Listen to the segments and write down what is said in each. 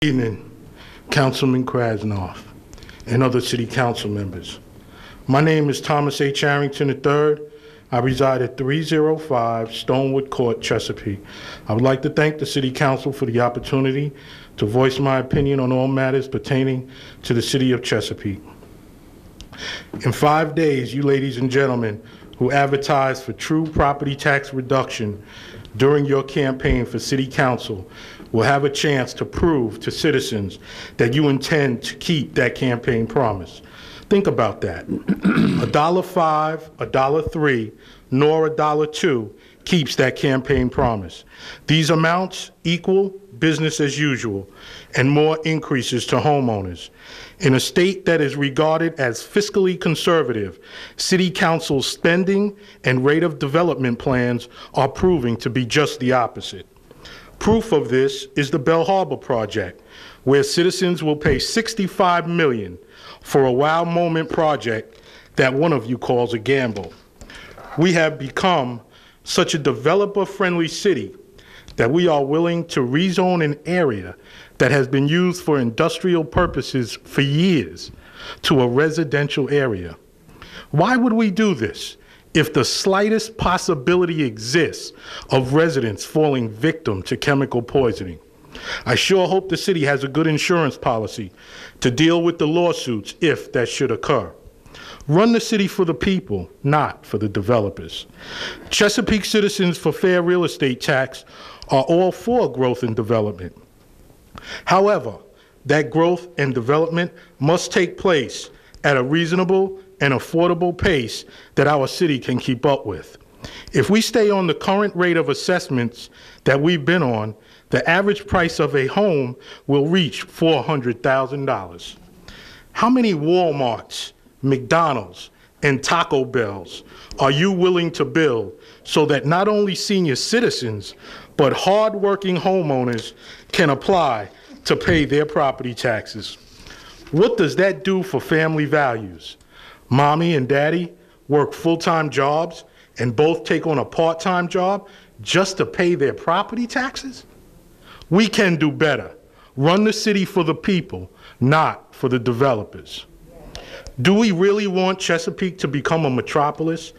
Good evening, Councilman Krasnoff and other City Council members. My name is Thomas H. Harrington III. I reside at 305 Stonewood Court, Chesapeake. I would like to thank the City Council for the opportunity to voice my opinion on all matters pertaining to the City of Chesapeake. In 5 days, you ladies and gentlemen who advertised for true property tax reduction during your campaign for City Council will have a chance to prove to citizens that you intend to keep that campaign promise. Think about that. $1.05, $1.03, nor $1.02 keeps that campaign promise. These amounts equal business as usual and more increases to homeowners. In a state that is regarded as fiscally conservative, City Council's spending and rate of development plans are proving to be just the opposite. Proof of this is the Belle Harbor project, where citizens will pay $65 million for a wow moment project that one of you calls a gamble. We have become such a developer-friendly city that we are willing to rezone an area that has been used for industrial purposes for years to a residential area. Why would we do this if the slightest possibility exists of residents falling victim to chemical poisoning? I sure hope the city has a good insurance policy to deal with the lawsuits if that should occur. Run the city for the people, not for the developers. Chesapeake Citizens for Fair Real Estate Tax are all for growth and development. However, that growth and development must take place at a reasonable and affordable pace that our city can keep up with. If we stay on the current rate of assessments that we've been on, the average price of a home will reach $400,000. How many Walmarts, McDonald's, and Taco Bells are you willing to build so that not only senior citizens, but hard-working homeowners can apply to pay their property taxes? What does that do for family values? Mommy and daddy work full-time jobs and both take on a part-time job just to pay their property taxes? We can do better. Run the city for the people, not for the developers. Do we really want Chesapeake to become a metropolis?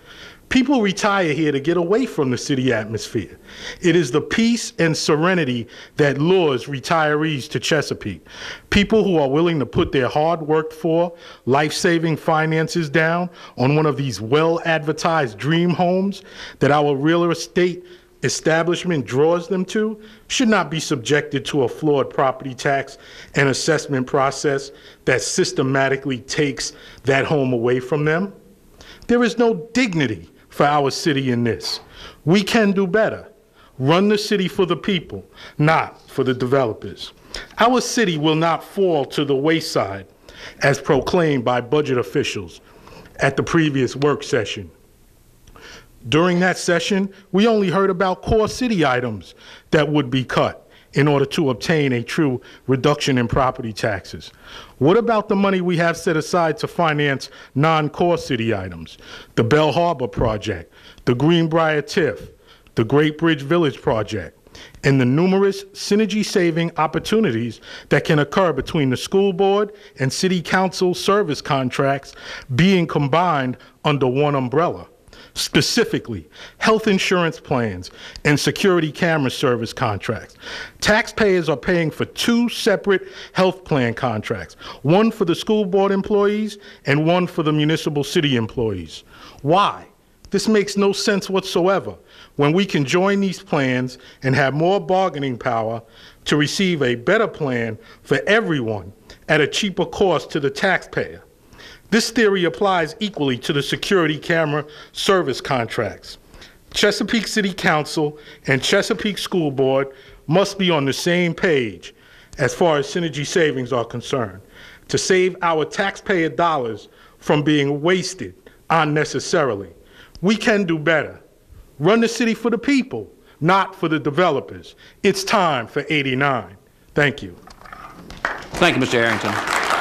People retire here to get away from the city atmosphere. It is the peace and serenity that lures retirees to Chesapeake. People who are willing to put their hard worked for, life-saving finances down on one of these well-advertised dream homes that our real estate establishment draws them to should not be subjected to a flawed property tax and assessment process that systematically takes that home away from them. There is no dignity for our city in this. We can do better. Run the city for the people, not for the developers. Our city will not fall to the wayside as proclaimed by budget officials at the previous work session. During that session, we only heard about core city items that would be cut in order to obtain a true reduction in property taxes. What about the money we have set aside to finance non-core city items? The Belle Harbor project, the Greenbrier TIF, the Great Bridge Village project, and the numerous synergy-saving opportunities that can occur between the school board and city council service contracts being combined under one umbrella. Specifically, health insurance plans and security camera service contracts. Taxpayers are paying for 2 separate health plan contracts, one for the school board employees and one for the municipal city employees. Why? This makes no sense whatsoever when we can join these plans and have more bargaining power to receive a better plan for everyone at a cheaper cost to the taxpayer. This theory applies equally to the security camera service contracts. Chesapeake City Council and Chesapeake School Board must be on the same page as far as synergy savings are concerned to save our taxpayer dollars from being wasted unnecessarily. We can do better. Run the city for the people, not for the developers. It's time for 89. Thank you. Thank you, Mr. Harrington.